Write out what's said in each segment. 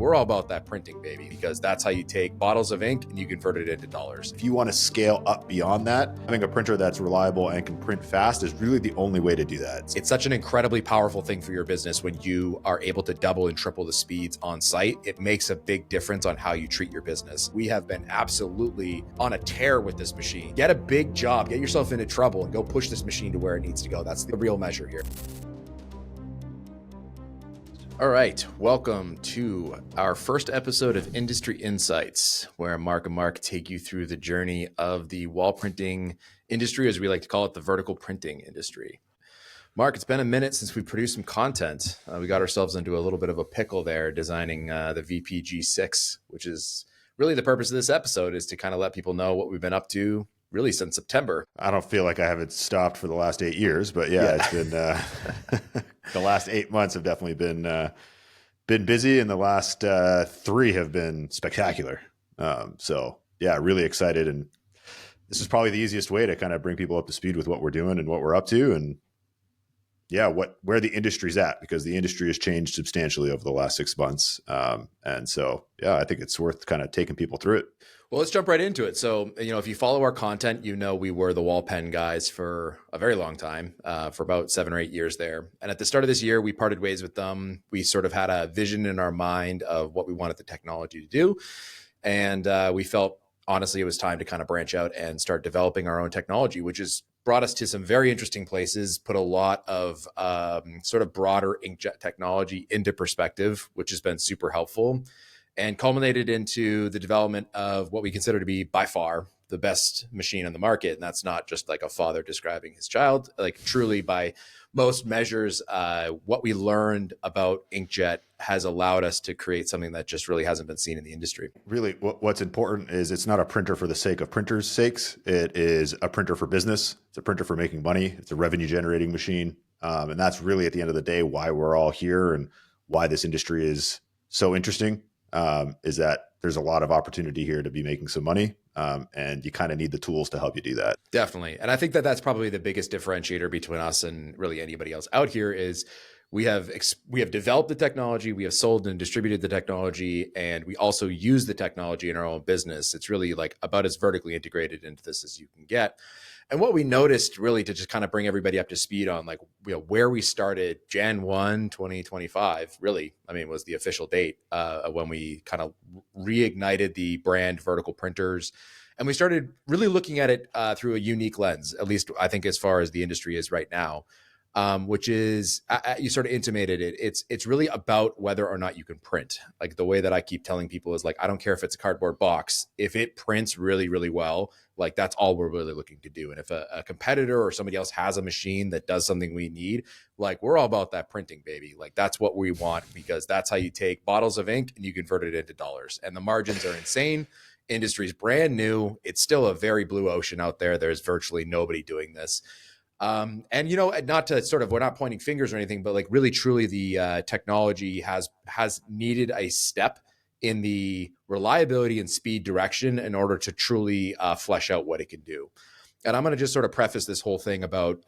we're all about that printing, baby, because that's how you take bottles of ink and you convert it into dollars. If you want to scale up beyond that, having a printer that's reliable and can print fast is really the only way to do that. It's such an incredibly powerful thing for your business when you are able to double and triple the speeds on site. It makes a big difference on how you treat your business. We have been absolutely on a tear with this machine. Get a big job, get yourself into trouble, and go push this machine to where it needs to go. That's the real measure here. All right, welcome to our first episode of Industry Insights, where Mark and Mark take you through the journey of the wall printing industry, as we like to call it, the vertical printing industry. Mark, it's been a minute since we produced some content. We got ourselves into a little bit of a pickle there designing the VP-G6, which is really the purpose of this episode, is to kind of let people know what we've been up to really since September. I don't feel like I haven't stopped for the last 8 years, but yeah. It's been the last 8 months have definitely been busy, and the last 3 have been spectacular. So yeah, really excited, and this is probably the easiest way to kind of bring people up to speed with what we're doing and what we're up to, and yeah, where the industry's at, because the industry has changed substantially over the last 6 months. And so, yeah, I think it's worth kind of taking people through it. Well, let's jump right into it. So, if you follow our content, we were the WallPen guys for a very long time, for about 7 or 8 years there. And at the start of this year, we parted ways with them. We sort of had a vision in our mind of what we wanted the technology to do. And we felt, honestly, it was time to kind of branch out and start developing our own technology, which has brought us to some very interesting places, put a lot of sort of broader inkjet technology into perspective, which has been super helpful, and culminated into the development of what we consider to be by far the best machine on the market. And that's not just like a father describing his child, like truly by most measures, what we learned about inkjet has allowed us to create something that just really hasn't been seen in the industry. Really, what's important is it's not a printer for the sake of printers' sakes. It is a printer for business. It's a printer for making money. It's a revenue generating machine. And that's really, at the end of the day, why we're all here and why this industry is so interesting, is that there's a lot of opportunity here to be making some money. And you kind of need the tools to help you do that. Definitely. And I think that that's probably the biggest differentiator between us and really anybody else out here is we have developed the technology, we have sold and distributed the technology, and we also use the technology in our own business. It's really like about as vertically integrated into this as you can get. And what we noticed, really, to just kind of bring everybody up to speed on where we started, Jan 1, 2025, really, was the official date when we kind of reignited the brand vertical printers. And we started really looking at it through a unique lens, at least I think as far as the industry is right now, which is, you sort of intimated it. It's really about whether or not you can print. Like the way that I keep telling people is like, I don't care if it's a cardboard box. If it prints really, really well, like that's all we're really looking to do. And if a competitor or somebody else has a machine that does something we need, like we're all about that printing, baby. Like that's what we want, because that's how you take bottles of ink and you convert it into dollars. And the margins are insane. Industry's brand new. It's still a very blue ocean out there. There's virtually nobody doing this. And not to sort of, we're not pointing fingers or anything, but like really truly the technology has needed a step in the reliability and speed direction in order to truly flesh out what it can do. And I'm going to just sort of preface this whole thing about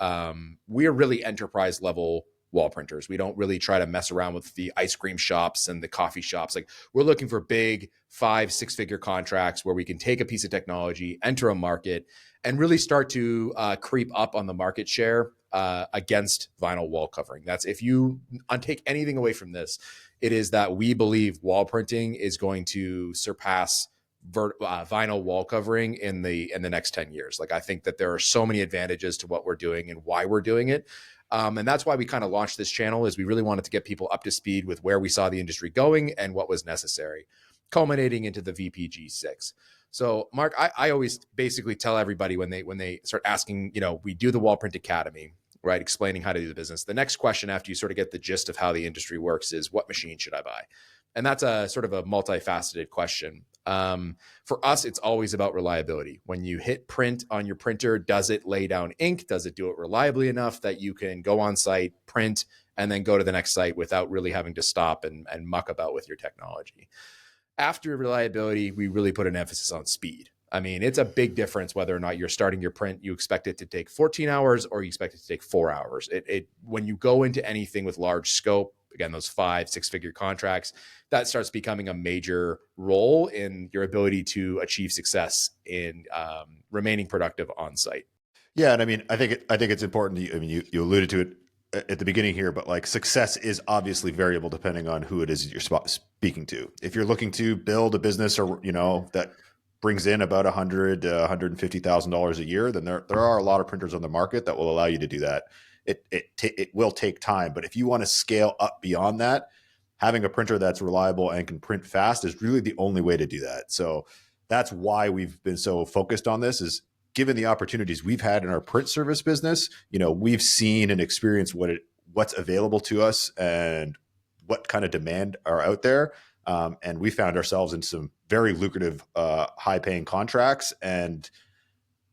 we're really enterprise level wall printers. We don't really try to mess around with the ice cream shops and the coffee shops. Like we're looking for big 5-6 figure contracts where we can take a piece of technology, enter a market, and really start to creep up on the market share against vinyl wall covering. That's, if you take anything away from this, it is that we believe wall printing is going to surpass vinyl wall covering in the next 10 years. Like I think that there are so many advantages to what we're doing and why we're doing it. And that's why we kind of launched this channel, is we really wanted to get people up to speed with where we saw the industry going and what was necessary, culminating into the VP-G6. So Mark, I always basically tell everybody when they start asking, we do the Wall Print Academy, right? Explaining how to do the business. The next question after you sort of get the gist of how the industry works is, what machine should I buy? And that's a sort of a multifaceted question. For us, it's always about reliability. When you hit print on your printer, does it lay down ink? Does it do it reliably enough that you can go on site, print, and then go to the next site without really having to stop and muck about with your technology? After reliability, we really put an emphasis on speed. I mean, it's a big difference whether or not you're starting your print, you expect it to take 14 hours or you expect it to take 4 hours. When you go into anything with large scope, again, those 5-6 figure contracts, that starts becoming a major role in your ability to achieve success in remaining productive on site. Yeah, and I mean, I think it's important. I mean, you alluded to it at the beginning here, but like success is obviously variable depending on who it is you're speaking to. If you're looking to build a business, or that brings in about $100,000 to $150,000 a year, then there are a lot of printers on the market that will allow you to do that. It will take time, but if you want to scale up beyond that, having a printer that's reliable and can print fast is really the only way to do that. So that's why we've been so focused on this. Is given the opportunities we've had in our print service business, we've seen and experienced what's available to us and what kind of demand are out there. And we found ourselves in some very lucrative, high-paying contracts, and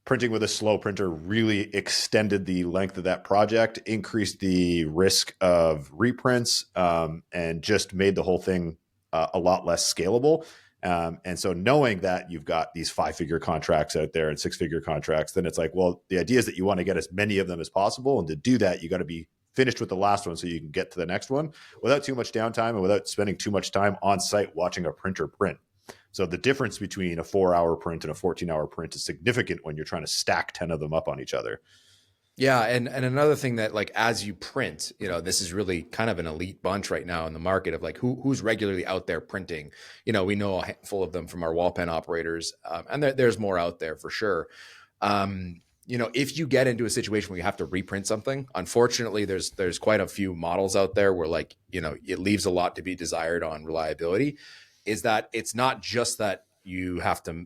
printing with a slow printer really extended the length of that project, increased the risk of reprints, and just made the whole thing a lot less scalable. And so knowing that you've got these 5-figure contracts out there and 6-figure contracts, then it's like, well, the idea is that you want to get as many of them as possible. And to do that, you got to be finished with the last one so you can get to the next one without too much downtime and without spending too much time on site watching a printer print. So the difference between a 4-hour print and a 14-hour print is significant when you're trying to stack 10 of them up on each other. Yeah, and another thing that, like, as you print, this is really kind of an elite bunch right now in the market of like who's regularly out there printing. We know a handful of them from our WallPen operators, and there's more out there for sure. If you get into a situation where you have to reprint something, unfortunately, there's quite a few models out there where, like, it leaves a lot to be desired on reliability. Is that it's not just that you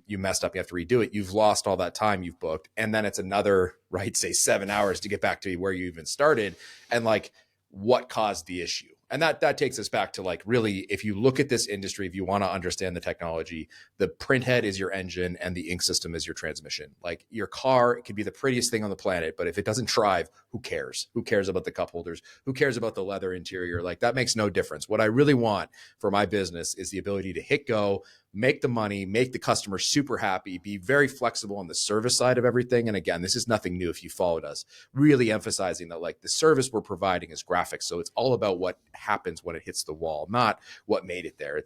messed up, you have to redo it. You've lost all that time you've booked. And then it's another, right, say 7 hours to get back to where you even started. And like, what caused the issue? And that takes us back to, like, really, if you look at this industry, if you want to understand the technology, the printhead is your engine and the ink system is your transmission. Like, your car, it could be the prettiest thing on the planet, but if it doesn't drive, who cares? Who cares about the cup holders? Who cares about the leather interior? Like, that makes no difference. What I really want for my business is the ability to hit go, make the money, make the customer super happy, be very flexible on the service side of everything. And again, this is nothing new if you followed us, really emphasizing that, like, the service we're providing is graphics. So it's all about what happens when it hits the wall, not what made it there.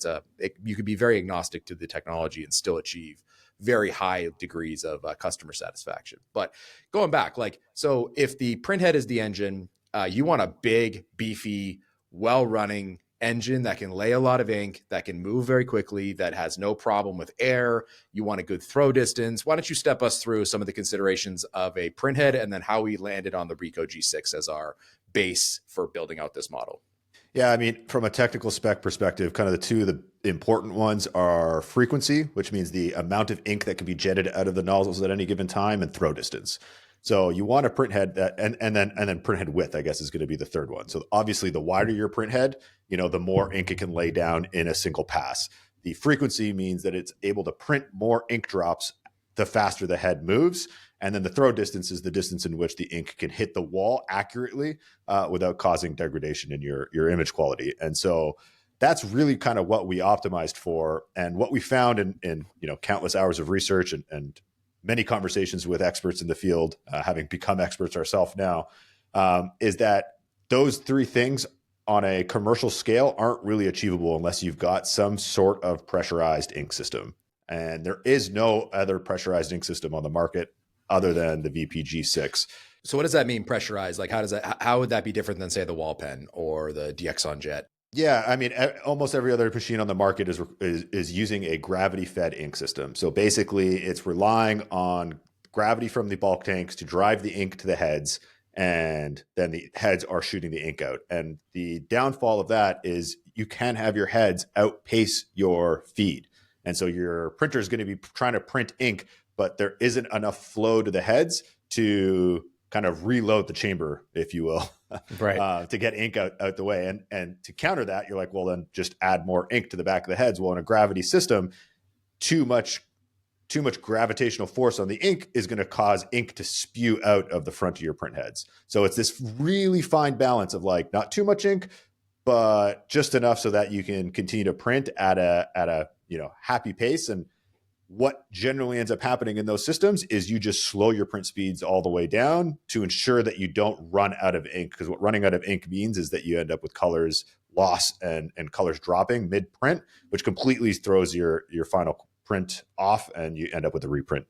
You could be very agnostic to the technology and still achieve very high degrees of customer satisfaction. But going back, like, so if the printhead is the engine, you want a big, beefy, well-running engine that can lay a lot of ink, that can move very quickly, that has no problem with air. You want a good throw distance. Why don't you step us through some of the considerations of a printhead and then how we landed on the Ricoh G6 as our base for building out this model? Yeah, I mean, from a technical spec perspective, kind of the important ones are frequency, which means the amount of ink that can be jetted out of the nozzles at any given time, and throw distance. So you want a printhead that, and then printhead width, I guess, is going to be the third one. So obviously, the wider your printhead, the more ink it can lay down in a single pass. The frequency means that it's able to print more ink drops the faster the head moves. And then the throw distance is the distance in which the ink can hit the wall accurately without causing degradation in your image quality. And so that's really kind of what we optimized for. And what we found in countless hours of research and many conversations with experts in the field, having become experts ourselves now, is that those three things on a commercial scale aren't really achievable unless you've got some sort of pressurized ink system. And there is no other pressurized ink system on the market other than the VP-G6. So what does that mean, pressurized? Like, how would that be different than, say, the WallPen or the DX Jet? Yeah, I mean, almost every other machine on the market is using a gravity-fed ink system. So basically, it's relying on gravity from the bulk tanks to drive the ink to the heads, and then the heads are shooting the ink out. And the downfall of that is you can have your heads outpace your feed. And so your printer is going to be trying to print ink, but there isn't enough flow to the heads to kind of reload the chamber, if you will, right, to get ink out the way. And to counter that, you're like, well, then just add more ink to the back of the heads. Well, in a gravity system, too much gravitational force on the ink is going to cause ink to spew out of the front of your print heads. So it's this really fine balance of, like, not too much ink, but just enough so that you can continue to print at a happy pace. And what generally ends up happening in those systems is you just slow your print speeds all the way down to ensure that you don't run out of ink. Because what running out of ink means is that you end up with colors loss and colors dropping mid print, which completely throws your final print off, and you end up with a reprint,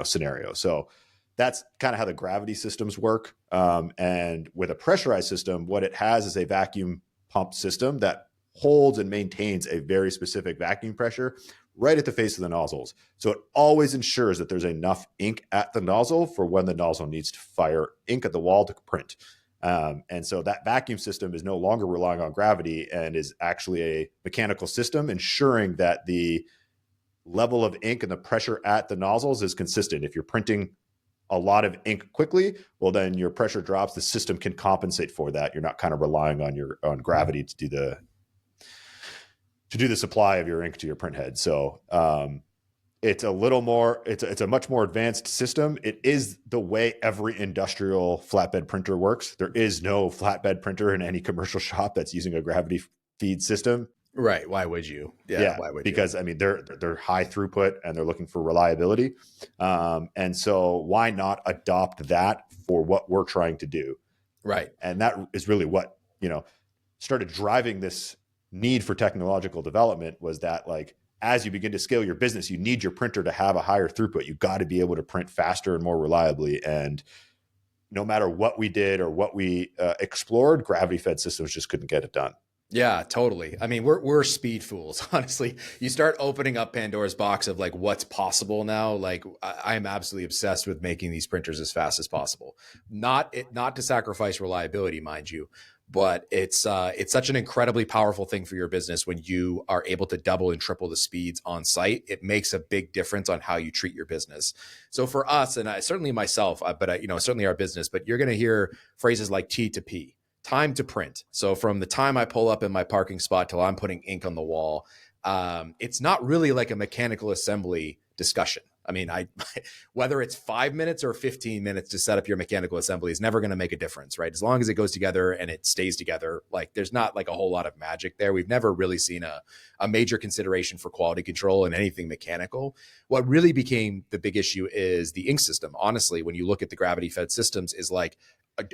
scenario. So that's kind of how the gravity systems work. And with a pressurized system, what it has is a vacuum pump system that holds and maintains a very specific vacuum pressure right at the face of the nozzles. So it always ensures that there's enough ink at the nozzle for when the nozzle needs to fire ink at the wall to print. And so that vacuum system is no longer relying on gravity and is actually a mechanical system, ensuring that the level of ink and the pressure at the nozzles is consistent. If you're printing a lot of ink quickly, well, then your pressure drops. The system can compensate for that. You're not kind of relying on gravity to do the supply of your ink to your printhead. So it's a much more advanced system. It is the way every industrial flatbed printer works. There is no flatbed printer in any commercial shop that's using a gravity feed system. Right. Why would you? Yeah. Why would because you? I mean, they're high throughput and they're looking for reliability. And so why not adopt that for what we're trying to do? Right. And that is really what, started driving this need for technological development, was that, like, as you begin to scale your business, you need your printer to have a higher throughput. You've got to be able to print faster and more reliably. And no matter what we did or what we explored, gravity fed systems just couldn't get it done. Yeah, totally. I mean, we're speed fools, honestly. You start opening up Pandora's box of like what's possible now. Like I'm absolutely obsessed with making these printers as fast as possible. Not to sacrifice reliability, mind you, but it's such an incredibly powerful thing for your business when you are able to double and triple the speeds on site. It makes a big difference on how you treat your business. So for us, and certainly myself, but certainly our business, but you're going to hear phrases like T to P. Time to print. So from the time I pull up in my parking spot till I'm putting ink on the wall, it's not really like a mechanical assembly discussion. I mean, whether it's 5 minutes or 15 minutes to set up your mechanical assembly is never going to make a difference, right? As long as it goes together and it stays together, like there's not like a whole lot of magic there. We've never really seen a major consideration for quality control in anything mechanical. What really became the big issue is the ink system. Honestly, when you look at the gravity fed systems, is like,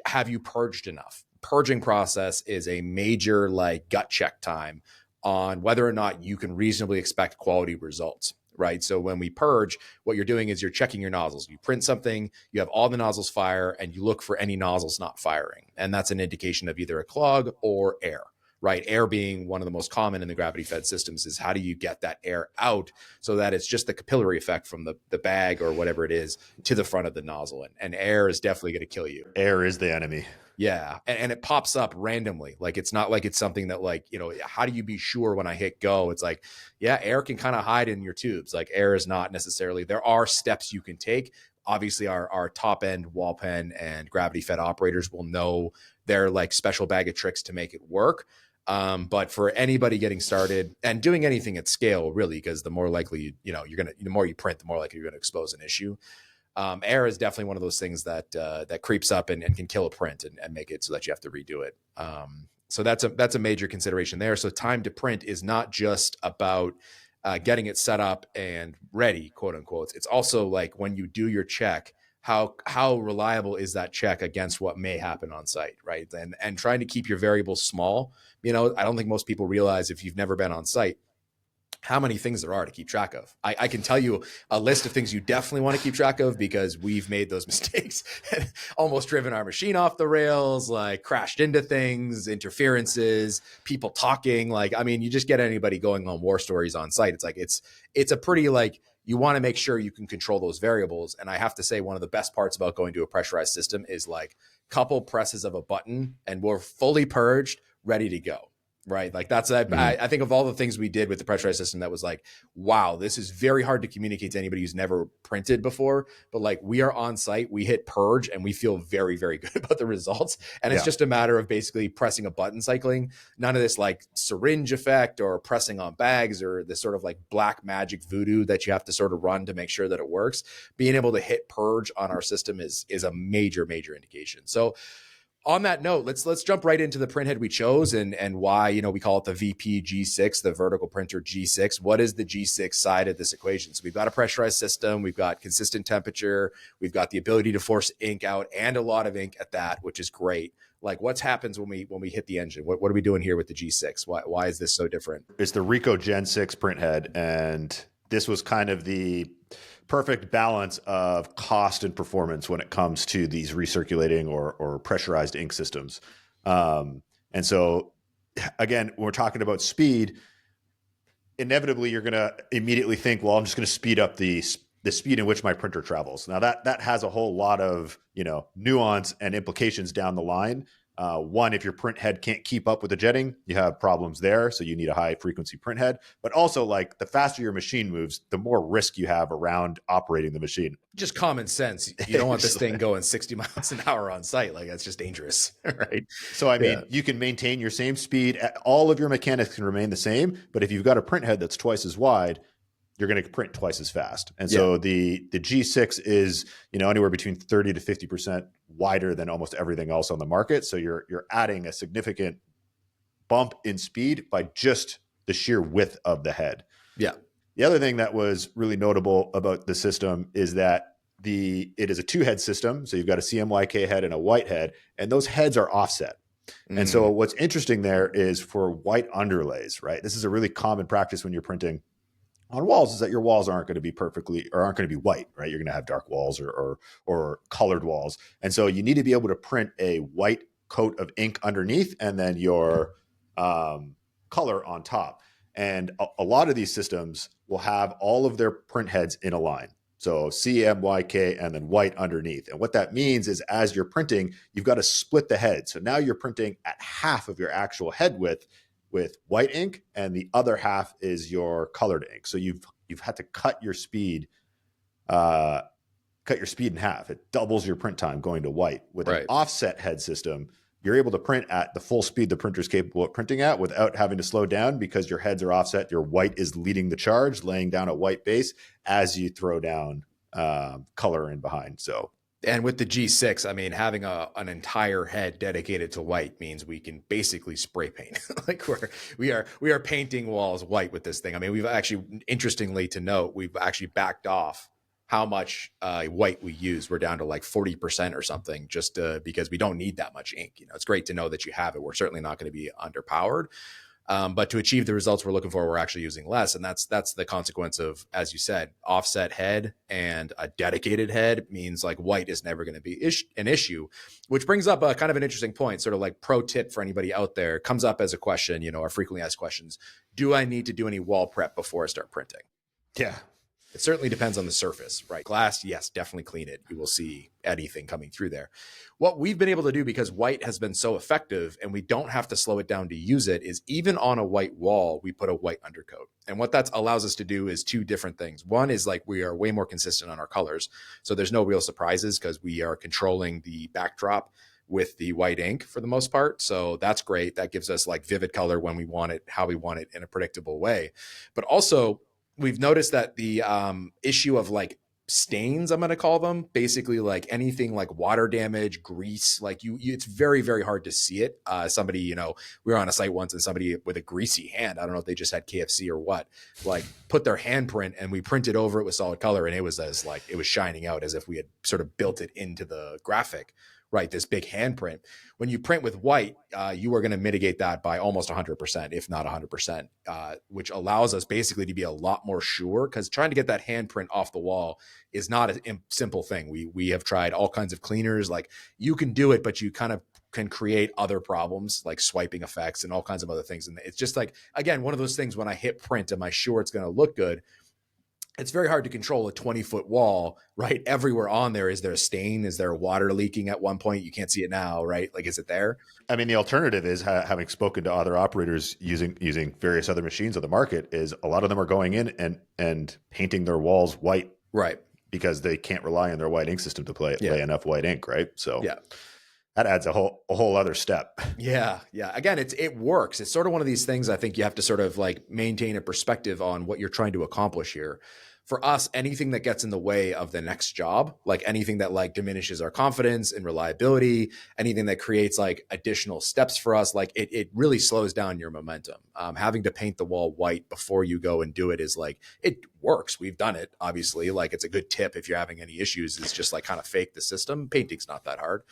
have you purged enough? Purging process is a major like gut check time on whether or not you can reasonably expect quality results, right? So when we purge, what you're doing is you're checking your nozzles. You print something, you have all the nozzles fire, and you look for any nozzles not firing. And that's an indication of either a clog or air, right? Air being one of the most common in the gravity fed systems. Is how do you get that air out so that it's just the capillary effect from the bag or whatever it is to the front of the nozzle. And air is definitely going to kill you. Air is the enemy. Yeah. And it pops up randomly. Like, it's not like it's something that like, how do you be sure when I hit go? It's like, yeah, air can kind of hide in your tubes. Like air is not necessarily, there are steps you can take. Obviously our top end WallPen and gravity fed operators will know their like special bag of tricks to make it work. But for anybody getting started and doing anything at scale, really, because the more likely, the more you print, the more likely you're going to expose an issue. Air is definitely one of those things that creeps up and can kill a print and make it so that you have to redo it. So that's a major consideration there. So time to print is not just about getting it set up and ready, quote unquote. It's also like when you do your check, how reliable is that check against what may happen on site, right? And trying to keep your variables small. I don't think most people realize, if you've never been on site, how many things there are to keep track of. I can tell you a list of things you definitely want to keep track of, because we've made those mistakes and almost driven our machine off the rails, like crashed into things, interferences, people talking. Like, I mean, you just get anybody going on war stories on site. It's like, it's a pretty, like, you want to make sure you can control those variables. And I have to say, one of the best parts about going to a pressurized system is like couple presses of a button and we're fully purged, ready to go. Right. Like that's, I think of all the things we did with the pressurized system, that was like, wow, this is very hard to communicate to anybody who's never printed before. But like, we are on site, we hit purge and we feel very, very good about the results. And it's just a matter of basically pressing a button, cycling. None of this like syringe effect or pressing on bags or this sort of like black magic voodoo that you have to sort of run to make sure that it works. Being able to hit purge on our system is a major, major indication. So On that note, let's jump right into the printhead we chose and why, you know, we call it the VP-G6, the vertical printer G6. What is the G6 side of this equation? So we've got a pressurized system, we've got consistent temperature, we've got the ability to force ink out, and a lot of ink at that, which is great. Like, what happens when we hit the engine? What are we doing here with the G6? Why is this so different? It's the Ricoh Gen 6 printhead, and this was kind of the perfect balance of cost and performance when it comes to these recirculating or pressurized ink systems. And so, again, when we're talking about speed, inevitably you're going to immediately think, well, I'm just going to speed up the speed in which my printer travels. Now that has a whole lot of, you know, nuance and implications down the line. One, if your print head can't keep up with the jetting, you have problems there. So you need a high frequency print head. But also, like, the faster your machine moves, the more risk you have around operating the machine. Just common sense. You don't want this thing going 60 miles an hour on site. Like, that's just dangerous, right? So, I mean, you can maintain your same speed. All of your mechanics can remain the same. But if you've got a print head that's twice as wide, you're going to print twice as fast. And so the G6 is, you know, anywhere between 30 to 50% wider than almost everything else on the market. So you're adding a significant bump in speed by just the sheer width of the head. Yeah. The other thing that was really notable about the system is that it is a two-head system. So you've got a CMYK head and a white head, and those heads are offset. And so what's interesting there is for white underlays, right? This is a really common practice when you're printing on walls, is that your walls aren't going to be perfectly, or aren't going to be white, right? You're going to have dark walls or colored walls. And so you need to be able to print a white coat of ink underneath and then your color on top. And a lot of these systems will have all of their print heads in a line. So CMYK and then white underneath. And what that means is, as you're printing, you've got to split the head. So now you're printing at half of your actual head width with white ink, and the other half is your colored ink. So you've had to cut your speed in half. It doubles your print time going to white. With an offset head system, you're able to print at the full speed the printer is capable of printing at without having to slow down, because your heads are offset. Your white is leading the charge, laying down a white base as you throw down color in behind. So. And with the G6, I mean, having an entire head dedicated to white means we can basically spray paint. Like, we are painting walls white with this thing. I mean, we've actually, interestingly to note, we've actually backed off how much white we use. We're down to like 40% or something, just because we don't need that much ink. You know, it's great to know that you have it. We're certainly not going to be underpowered. But to achieve the results we're looking for, we're actually using less. And that's the consequence of, as you said, offset head and a dedicated head means like white is never going to be an issue, which brings up a kind of an interesting point, sort of like pro tip for anybody out there. Comes up as a question, you know, our frequently asked questions. Do I need to do any wall prep before I start printing? Yeah. It certainly depends on the surface, right? Glass, yes, definitely clean it. You will see anything coming through there. What we've been able to do, because white has been so effective and we don't have to slow it down to use it, is even on a white wall, we put a white undercoat. And what that allows us to do is two different things. One is, like, we are way more consistent on our colors. So there's no real surprises because we are controlling the backdrop with the white ink for the most part. So that's great. That gives us like vivid color when we want it, how we want it, in a predictable way. But also, we've noticed that the issue of like stains, I'm going to call them, basically like anything like water damage, grease, like you it's very, very hard to see it. Somebody, you know, we were on a site once and somebody with a greasy hand, I don't know if they just had KFC or what, like put their handprint and we printed over it with solid color. And it was it was shining out as if we had sort of built it into the graphic. Right, this big handprint. When you print with white, you are going to mitigate that by almost 100%, if not 100%, which allows us basically to be a lot more sure, because trying to get that handprint off the wall is not a simple thing. We have tried all kinds of cleaners. Like, you can do it, but you kind of can create other problems like swiping effects and all kinds of other things. And it's just like, again, one of those things, when I hit print, am I sure it's going to look good? It's very hard to control a 20-foot wall, right? Everywhere on there. Is there a stain? Is there water leaking at one point? You can't see it now, right? Like, is it there? I mean, the alternative is, having spoken to other operators using various other machines on the market, is a lot of them are going in and painting their walls white, right? Because they can't rely on their white ink system to lay enough white ink, right? So that adds a whole other step. Yeah. Again, it works. It's sort of one of these things. I think you have to sort of like maintain a perspective on what you're trying to accomplish here. for us, anything that gets in the way of the next job, like anything that like diminishes our confidence and reliability, anything that creates like additional steps for us, like it really slows down your momentum. Having to paint the wall white before you go and do it is like, it works. We've done it, obviously. Like it's a good tip if you're having any issues, is just like kind of fake the system. Painting's not that hard,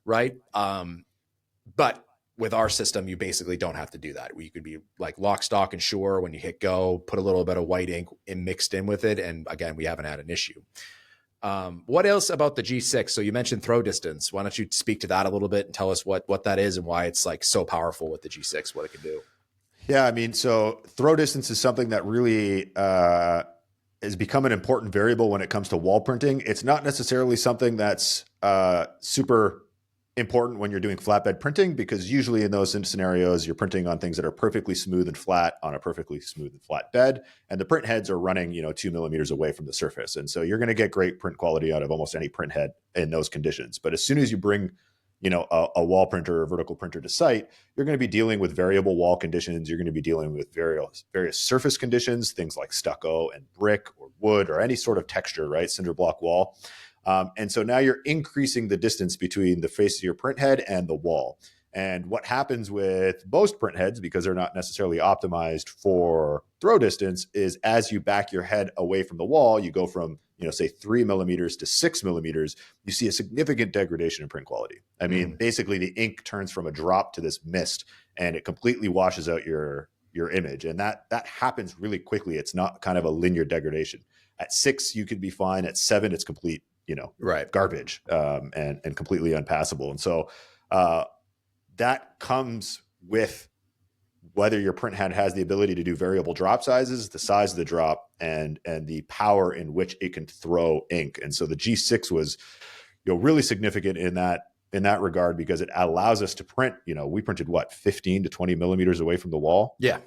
right? But with our system, you basically don't have to do that. You could be like lock, stock, and sure when you hit go, put a little bit of white ink mixed in with it. And again, we haven't had an issue. What else about the G6? So you mentioned throw distance. Why don't you speak to that a little bit and tell us what that is and why it's like so powerful with the G6, what it can do? Yeah, I mean, so throw distance is something that really has become an important variable when it comes to wall printing. It's not necessarily something that's super important when you're doing flatbed printing, because usually in those scenarios, you're printing on things that are perfectly smooth and flat on a perfectly smooth and flat bed. And the print heads are running, 2 millimeters away from the surface. And so you're going to get great print quality out of almost any print head in those conditions. But as soon as you bring, a wall printer or vertical printer to site, you're going to be dealing with variable wall conditions. You're going to be dealing with various surface conditions, things like stucco and brick or wood or any sort of texture, right? Cinder block wall. And so now you're increasing the distance between the face of your print head and the wall. And what happens with most print heads, because they're not necessarily optimized for throw distance, is as you back your head away from the wall, you go from, say 3 millimeters to 6 millimeters, you see a significant degradation in print quality. I mean, basically the ink turns from a drop to this mist and it completely washes out your image. And that happens really quickly. It's not kind of a linear degradation. At 6, you could be fine. At 7, it's complete, right, garbage, and completely unpassable. And so that comes with whether your print head has the ability to do variable drop sizes, the size of the drop, and the power in which it can throw ink. And so the G6 was, really significant in that regard, because it allows us to print, we printed 15 to 20 millimeters away from the wall. Yeah.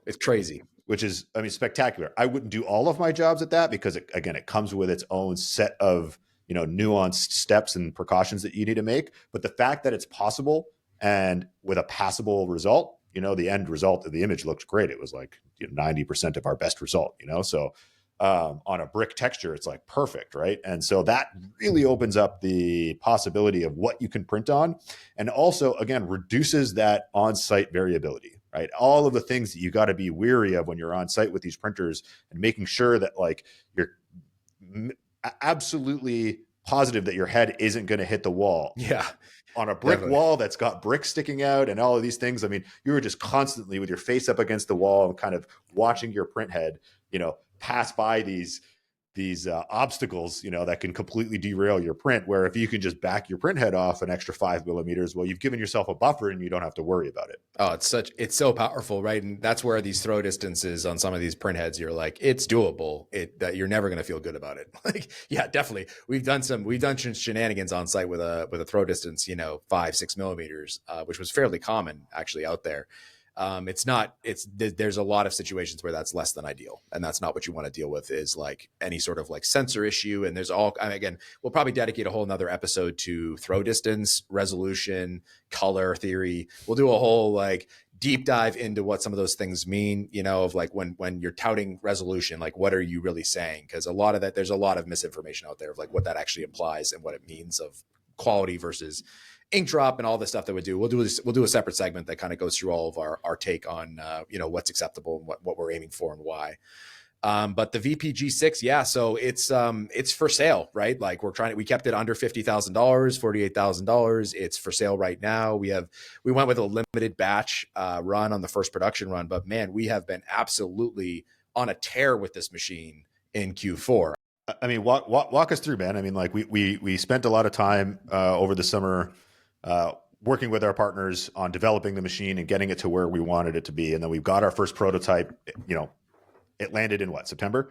It's crazy. Which is, spectacular. I wouldn't do all of my jobs at that, because it comes with its own set of, nuanced steps and precautions that you need to make. But the fact that it's possible and with a passable result, the end result of the image looked great. It was like 90% of our best result, so on a brick texture, it's like perfect, right? And so that really opens up the possibility of what you can print on, and also, again, reduces that on-site variability, right? All of the things that you got to be weary of when you're on site with these printers, and making sure that like you're absolutely positive that your head isn't going to hit the wall. Yeah. On a brick wall that's got bricks sticking out and all of these things. I mean, you were just constantly with your face up against the wall and kind of watching your print head, pass by these obstacles, that can completely derail your print. Where if you can just back your print head off an extra 5 millimeters, well, you've given yourself a buffer and you don't have to worry about it. Oh, it's so powerful, right? And that's where these throw distances on some of these print heads, you're like, it's doable. That you're never going to feel good about it. Like, yeah, definitely. We've done shenanigans on site with a throw distance, 5-6 millimeters, which was fairly common actually out there. There's a lot of situations where that's less than ideal, and that's not what you want to deal with, is like any sort of like sensor issue. And there's again, we'll probably dedicate a whole nother episode to throw distance, resolution, color theory. We'll do a whole like deep dive into what some of those things mean, of like when you're touting resolution, like what are you really saying? Because there's a lot of misinformation out there of like what that actually implies and what it means of quality versus ink drop and all the stuff that we do. We'll do a separate segment that kind of goes through all of our take on what's acceptable and what we're aiming for and why. But the VP-G6, yeah, so it's for sale, right? Like we kept it under $50,000, $48,000. It's for sale right now. We went with a limited batch run on the first production run, but man, we have been absolutely on a tear with this machine in Q4. I mean, walk us through, man. I mean, like we spent a lot of time over the summer working with our partners on developing the machine and getting it to where we wanted it to be. And then we've got our first prototype, it landed in September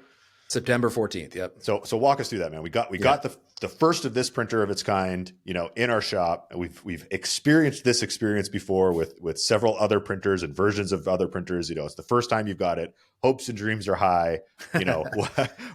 14th. Yep. So walk us through that, man. We got the first of this printer of its kind, in our shop. We've experienced this experience before with several other printers and versions of other printers. It's the first time you've got it. Hopes and dreams are high.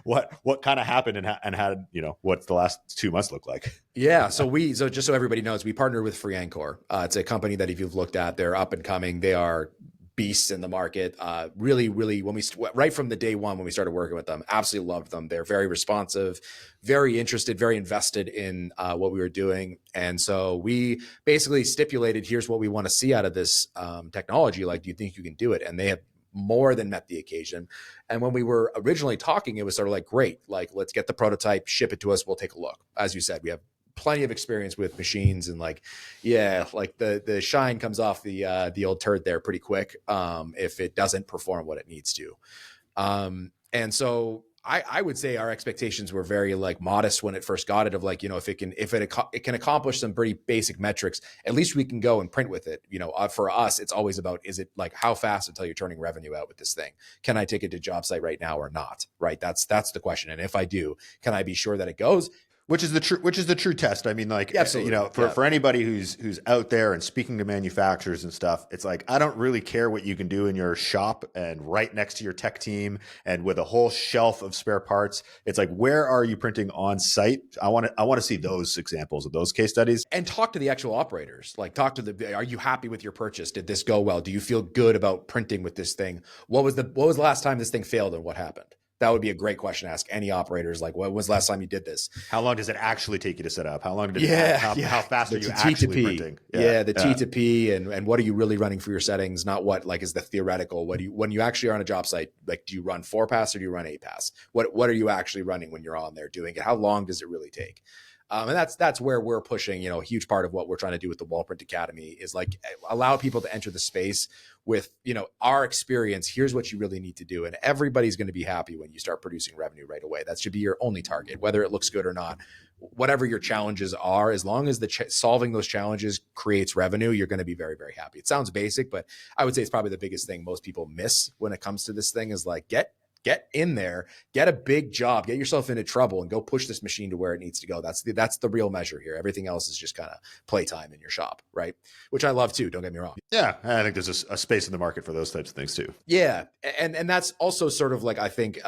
What kind of happened and had, what's the last 2 months look like? Yeah. So just so everybody knows, we partnered with Free Encore. It's a company that if you've looked at, they're up and coming. They are beasts in the market. Really, when right from the day one, when we started working with them, absolutely loved them. They're very responsive, very interested, very invested in what we were doing. And so we basically stipulated, here's what we want to see out of this technology. Like, do you think you can do it? And they have more than met the occasion. And when we were originally talking, it was sort of like, great, like, let's get the prototype, ship it to us, we'll take a look. As you said, we have plenty of experience with machines, and like, yeah, like the shine comes off the old turd there pretty quick if it doesn't perform what it needs to. And so I would say our expectations were very like modest when it first got it, of like, you know, if it can accomplish some pretty basic metrics, at least we can go and print with it. You know, for us, it's always about, is it like how fast until you're turning revenue out with this thing? Can I take it to job site right now or not? Right. That's the question. And if I do, can I be sure that it goes? Which is the true test. I mean, like, Yeah, absolutely. You know, for anybody who's out there and speaking to manufacturers and stuff, it's like, I don't really care what you can do in your shop and right next to your tech team and with a whole shelf of spare parts. It's like, where are you printing on site? I want to see those examples of those case studies, and talk to the actual operators. Like, talk to are you happy with your purchase? Did this go well? Do you feel good about printing with this thing? What was the last time this thing failed and what happened? That would be a great question to ask any operators. Like, when was the last time you did this? How long does it actually take you to set up? How long did how fast are you actually printing? The T2P and what are you really running for your settings? Not what like is the theoretical. When you actually are on a job site, like, do you run 4-pass or do you run 8-pass? What are you actually running when you're on there doing it? How long does it really take? And that's where we're pushing, you know, a huge part of what we're trying to do with the WallPrint Academy is like allow people to enter the space with, you know, our experience. Here's what you really need to do. And everybody's going to be happy when you start producing revenue right away. That should be your only target, whether it looks good or not. Whatever your challenges are, as long as solving those challenges creates revenue, you're going to be very, very happy. It sounds basic, but I would say it's probably the biggest thing most people miss when it comes to this thing is like, get in there, get a big job, get yourself into trouble and go push this machine to where it needs to go. That's the real measure here. Everything else is just kind of playtime in your shop, right? Which I love too, don't get me wrong. Yeah, I think there's a space in the market for those types of things too. Yeah, and that's also sort of like, I think,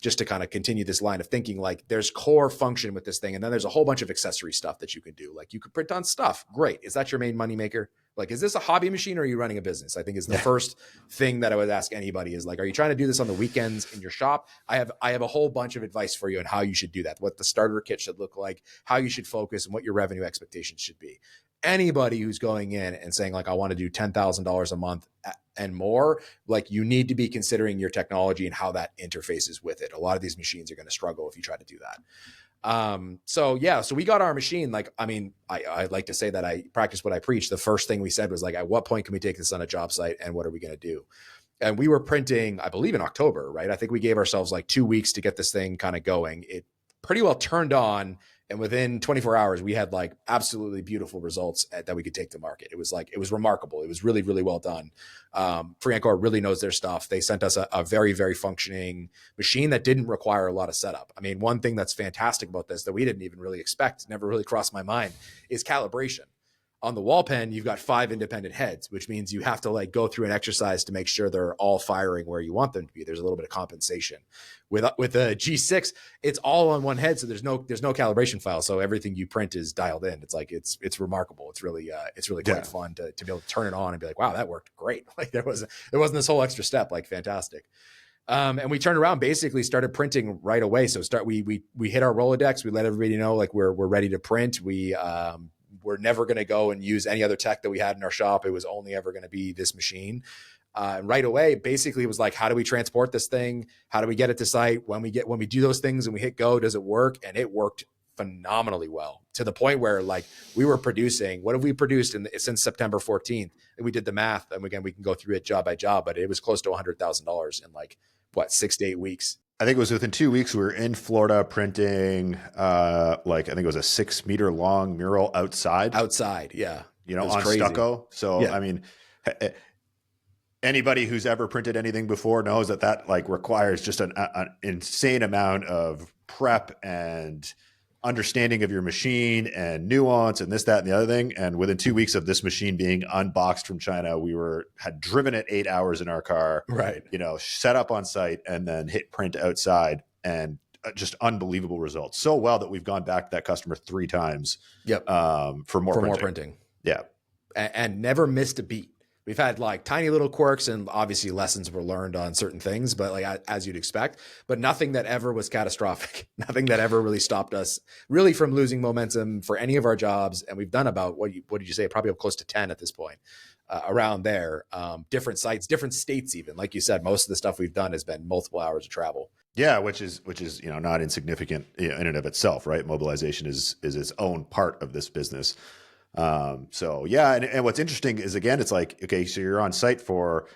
just to kind of continue this line of thinking, like there's core function with this thing, and then there's a whole bunch of accessory stuff that you can do. Like you could print on stuff. Great. Is that your main moneymaker? Like, is this a hobby machine or are you running a business? I think is the first thing that I would ask anybody is like, are you trying to do this on the weekends in your shop? I have a whole bunch of advice for you on how you should do that, what the starter kit should look like, how you should focus, and what your revenue expectations should be. Anybody who's going in and saying like, I want to do $10,000 a month and more, like you need to be considering your technology and how that interfaces with it. A lot of these machines are going to struggle if you try to do that. So we got our machine. Like, I mean, I like to say that I practice what I preach. The first thing we said was like, at what point can we take this on a job site and what are we going to do? And we were printing, I believe in October, right? I think we gave ourselves like 2 weeks to get this thing kind of going. It pretty well turned on. And within 24 hours, we had like absolutely beautiful results that we could take to market. It was remarkable. It was really, really well done. FreeEncor really knows their stuff. They sent us a very, very functioning machine that didn't require a lot of setup. I mean, one thing that's fantastic about this that we didn't even really expect, never really crossed my mind, is calibration. On the WallPen, you've got 5 independent heads, which means you have to like go through an exercise to make sure they're all firing where you want them to be. There's a little bit of compensation. With the G6, it's all on one head, so there's no calibration file. So everything you print is dialed in. It's like it's remarkable. It's really quite fun to be able to turn it on and be like, wow, that worked great. Like there wasn't this whole extra step. Like fantastic. And we turned around, basically started printing right away. So we hit our Rolodex. We let everybody know like we're ready to print. We're never going to go and use any other tech that we had in our shop. It was only ever going to be this machine. And right away, basically it was like, how do we transport this thing? How do we get it to site? When we do those things and we hit go, does it work? And it worked phenomenally well, to the point where like we were producing, what have we produced since September 14th? And we did the math. And again, we can go through it job by job, but it was close to $100,000 in like 6 to 8 weeks. I think it was within 2 weeks, we were in Florida printing, I think it was a 6 meter long mural outside. Yeah. You know, on crazy. Stucco. So, yeah. I mean, anybody who's ever printed anything before knows that like requires just an insane amount of prep and understanding of your machine and nuance and this, that, and the other thing. And within 2 weeks of this machine being unboxed from China, we had driven it 8 hours in our car, right? You know, set up on site and then hit print outside, and just unbelievable results. So well that we've gone back to that customer 3 times. Yep. For more printing. Yeah. And never missed a beat. We've had like tiny little quirks, and obviously lessons were learned on certain things, but like as you'd expect, but nothing that ever was catastrophic. Nothing that ever really stopped us really from losing momentum for any of our jobs. And we've done about what did you say? Probably up close to 10 at this point, around there. Different sites, different states, even like you said, most of the stuff we've done has been multiple hours of travel. Yeah, which is not insignificant in and of itself, right? Mobilization is its own part of this business. So yeah, and what's interesting is, again, it's like, okay, so you're on site for,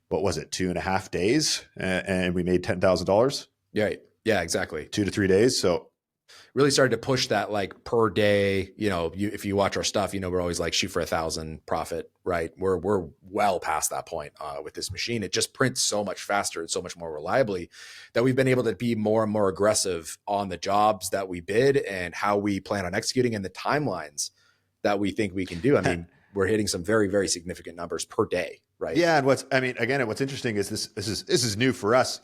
what was it, 2.5 days, and we made $10,000. Yeah, yeah, exactly. 2 to 3 days. So really started to push that like per day. If you watch our stuff, we're always like shoot for 1,000 profit, right? We're well past that point with this machine. It just prints so much faster and so much more reliably that we've been able to be more and more aggressive on the jobs that we bid and how we plan on executing and the timelines that we think we can do. I mean, we're hitting some very, very significant numbers per day, right? Yeah, and what's interesting is this is new for us,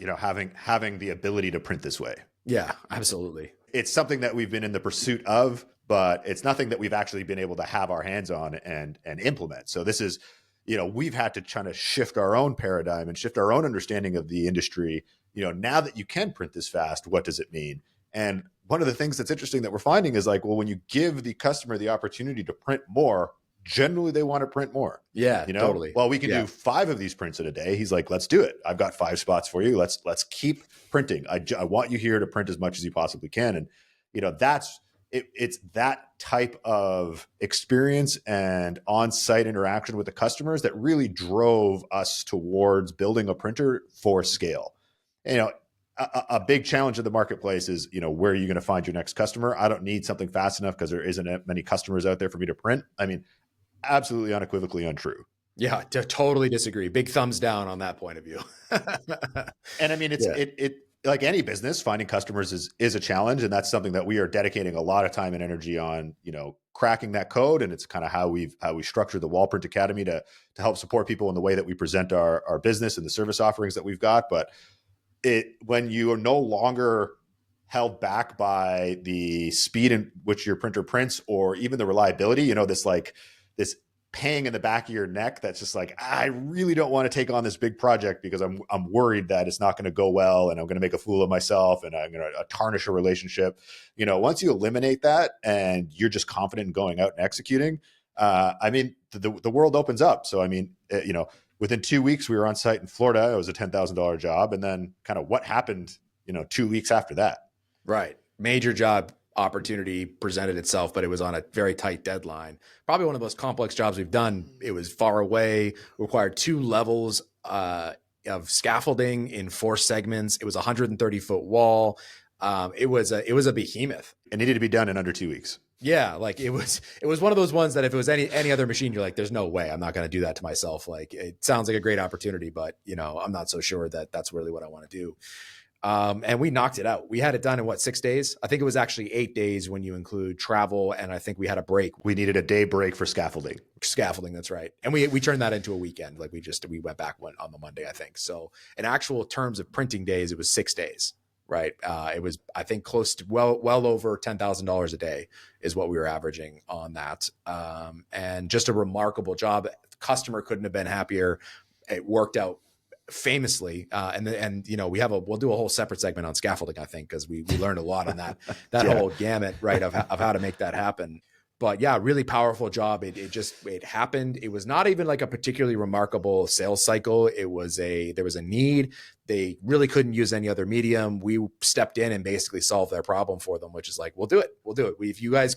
having the ability to print this way. Yeah, absolutely. It's something that we've been in the pursuit of, but it's nothing that we've actually been able to have our hands on and implement. So this is, we've had to try to shift our own paradigm and shift our own understanding of the industry. Now that you can print this fast, what does it mean? And one of the things that's interesting that we're finding is like, well, when you give the customer the opportunity to print more, generally they want to print more. Yeah, totally. Well, we can do 5 of these prints in a day. He's like, let's do it. I've got 5 spots for you. Let's keep printing. I want you here to print as much as you possibly can. And, it's that type of experience and on-site interaction with the customers that really drove us towards building a printer for scale. A big challenge in the marketplace is, where are you going to find your next customer? I don't need something fast enough because there isn't many customers out there for me to print. I mean, absolutely unequivocally untrue. Yeah, totally disagree. Big thumbs down on that point of view. And I mean, it like any business, finding customers is a challenge, and that's something that we are dedicating a lot of time and energy on, cracking that code. And it's kind of how we structure the WallPrint Academy to help support people in the way that we present our business and the service offerings that we've got. But when you are no longer held back by the speed in which your printer prints, or even the reliability, this pang in the back of your neck that's just like, I really don't want to take on this big project because I'm worried that it's not going to go well and I'm going to make a fool of myself and I'm going to tarnish a relationship. Once you eliminate that and you're just confident in going out and executing, the world opens up. So, within 2 weeks, we were on site in Florida. It was a $10,000 job. And then kind of what happened, 2 weeks after that. Right. Major job opportunity presented itself, but it was on a very tight deadline. Probably one of the most complex jobs we've done. It was far away, required 2 levels of scaffolding in 4 segments. It was a 130-foot wall. It was a behemoth. It needed to be done in under 2 weeks. Yeah, like it was one of those ones that if it was any other machine, you're like, there's no way I'm not going to do that to myself. Like, it sounds like a great opportunity, but I'm not so sure that that's really what I want to do. And we knocked it out. We had it done in 6 days? I think it was actually 8 days when you include travel. And I think we had a break. We needed a day break for scaffolding. Scaffolding, that's right. And we turned that into a weekend. Like we went back on the Monday, I think. So in actual terms of printing days, it was 6 days. Right. It was, I think, close to well over $10,000 a day is what we were averaging on that. And just a remarkable job. The customer couldn't have been happier. It worked out famously. We'll do a whole separate segment on scaffolding, I think, because we learned a lot on that whole gamut, right, of how to make that happen. But yeah, really powerful job. It happened. It was not even like a particularly remarkable sales cycle. There was a need. They really couldn't use any other medium. We stepped in and basically solved their problem for them, which is like, we'll do it. If you guys,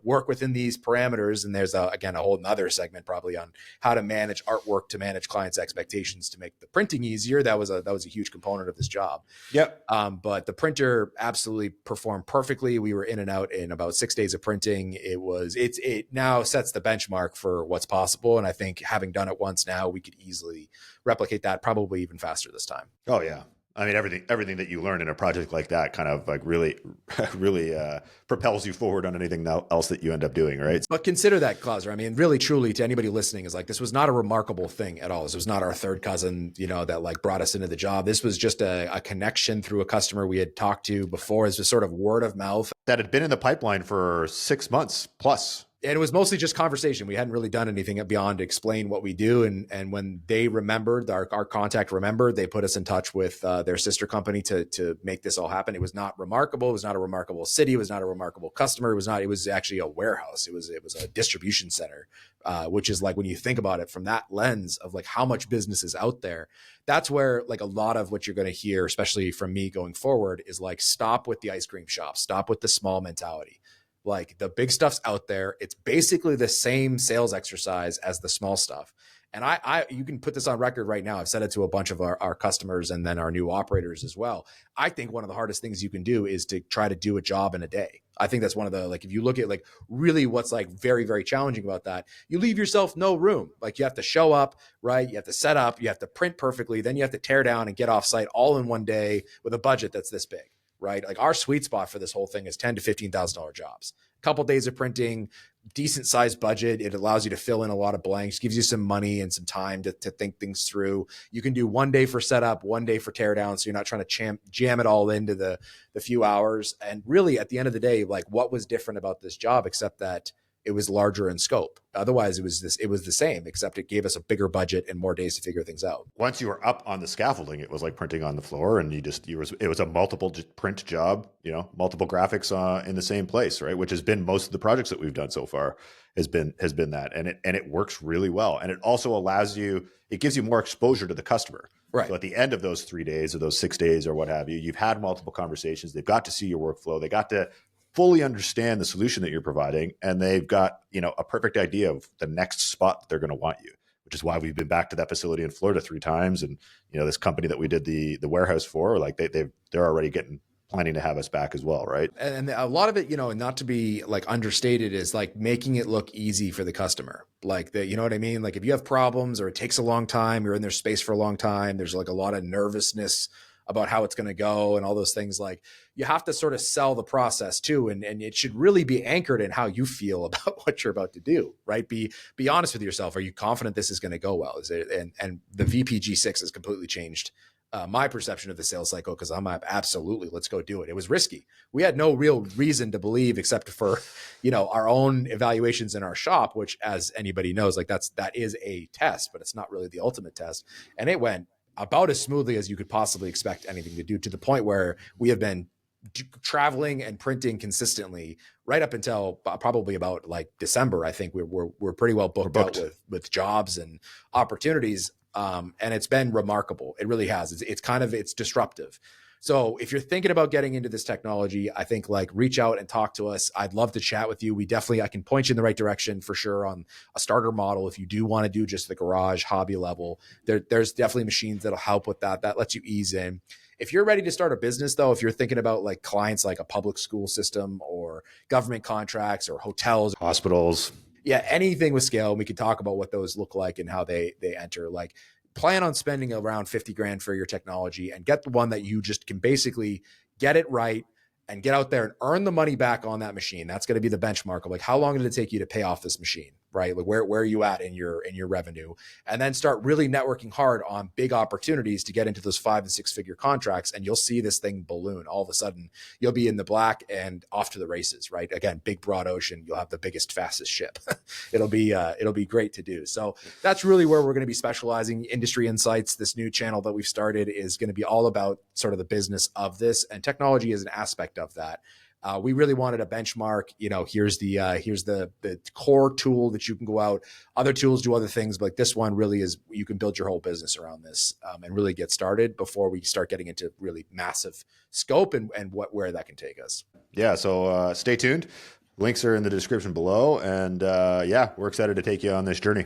work within these parameters, and there's a whole nother segment probably on how to manage artwork, to manage clients' expectations, to make the printing easier. That was a huge component of this job. Yep. But the printer absolutely performed perfectly. We were in and out in about 6 days of printing. It now sets the benchmark for what's possible. And I think having done it once now, we could easily replicate that, probably even faster this time. Oh yeah. I mean, everything that you learn in a project like that kind of like really propels you forward on anything else that you end up doing, right? But consider that, Klauser. I mean, really, truly, to anybody listening, is like, this was not a remarkable thing at all. This was not our third cousin, that like brought us into the job. This was just a connection through a customer we had talked to before. It's just sort of word of mouth. That had been in the pipeline for 6 months plus. And it was mostly just conversation. We hadn't really done anything beyond explain what we do. And when they remembered, our contact remembered, they put us in touch with their sister company to make this all happen. It was not remarkable. It was not a remarkable city. It was not a remarkable customer. It was actually a warehouse. It was a distribution center, which is like, when you think about it from that lens of like how much business is out there, that's where like a lot of what you're going to hear, especially from me going forward, is like, stop with the ice cream shop, stop with the small mentality. Like, the big stuff's out there. It's basically the same sales exercise as the small stuff. And you can put this on record right now. I've said it to a bunch of our customers and then our new operators as well. I think one of the hardest things you can do is to try to do a job in a day. I think that's one of the, like, if you look at like really what's like very, very challenging about that, you leave yourself no room. Like, you have to show up, right? You have to set up, you have to print perfectly. Then you have to tear down and get off site all in one day with a budget that's this big. Right? Like, our sweet spot for this whole thing is $10,000 to $15,000 jobs. A couple of days of printing, decent sized budget. It allows you to fill in a lot of blanks, gives you some money and some time to think things through. You can do 1 day for setup, 1 day for teardown. So you're not trying to jam it all into the few hours. And really, at the end of the day, like, what was different about this job except that it was larger in scope? Otherwise, it was the same, except it gave us a bigger budget and more days to figure things out. Once you were up on the scaffolding, it was like printing on the floor, and it was a multiple print job, multiple graphics in the same place, right? Which has been most of the projects that we've done so far has been that, and it works really well, and it also it gives you more exposure to the customer. Right. So at the end of those 3 days or those 6 days or what have you, you've had multiple conversations. They've got to see your workflow. They got to fully understand the solution that you're providing, and they've got a perfect idea of the next spot that they're going to want you, which is why we've been back to that facility in Florida 3 times. And this company that we did the warehouse for, like they're already planning to have us back as well, right? And a lot of it, not to be like understated, is like making it look easy for the customer. Like, you know what I mean? Like, if you have problems or it takes a long time, you're in their space for a long time, there's like a lot of nervousness about how it's going to go and all those things. Like, you have to sort of sell the process too. And it should really be anchored in how you feel about what you're about to do, right? Be honest with yourself. Are you confident this is going to go well? Is it, and the VP-G6 has completely changed my perception of the sales cycle, because I'm absolutely, let's go do it. It was risky. We had no real reason to believe, except for, our own evaluations in our shop, which, as anybody knows, like that is a test, but it's not really the ultimate test. And it went about as smoothly as you could possibly expect anything to do, to the point where we have been traveling and printing consistently right up until probably about like December. I think we're pretty well booked out with jobs and opportunities. And it's been remarkable. It really has. It's disruptive. So if you're thinking about getting into this technology, I think like reach out and talk to us. I'd love to chat with you. I can point you in the right direction for sure on a starter model. If you do want to do just the garage hobby level, there's definitely machines that'll help with that. That lets you ease in. If you're ready to start a business though, if you're thinking about like clients like a public school system or government contracts or hotels, hospitals, anything with scale, and we can talk about what those look like and how they enter. Like, plan on spending around 50 grand for your technology and get the one that you just can basically get it right and get out there and earn the money back on that machine. That's going to be the benchmark of like, how long did it take you to pay off this machine, right? Like, where are you at in your revenue? And then start really networking hard on big opportunities to get into those 5 and 6 figure contracts. And you'll see this thing balloon. All of a sudden you'll be in the black and off to the races, right? Again, big, broad ocean. You'll have the biggest, fastest ship. It'll be great to do. So that's really where we're going to be specializing. Industry Insights, this new channel that we've started, is going to be all about sort of the business of this, and technology is an aspect of that. We really wanted a benchmark. Here's the core tool that you can go out. Other tools do other things, but like this one really is, you can build your whole business around this and really get started before we start getting into really massive scope and where that can take us. Yeah. So stay tuned. Links are in the description below, and we're excited to take you on this journey.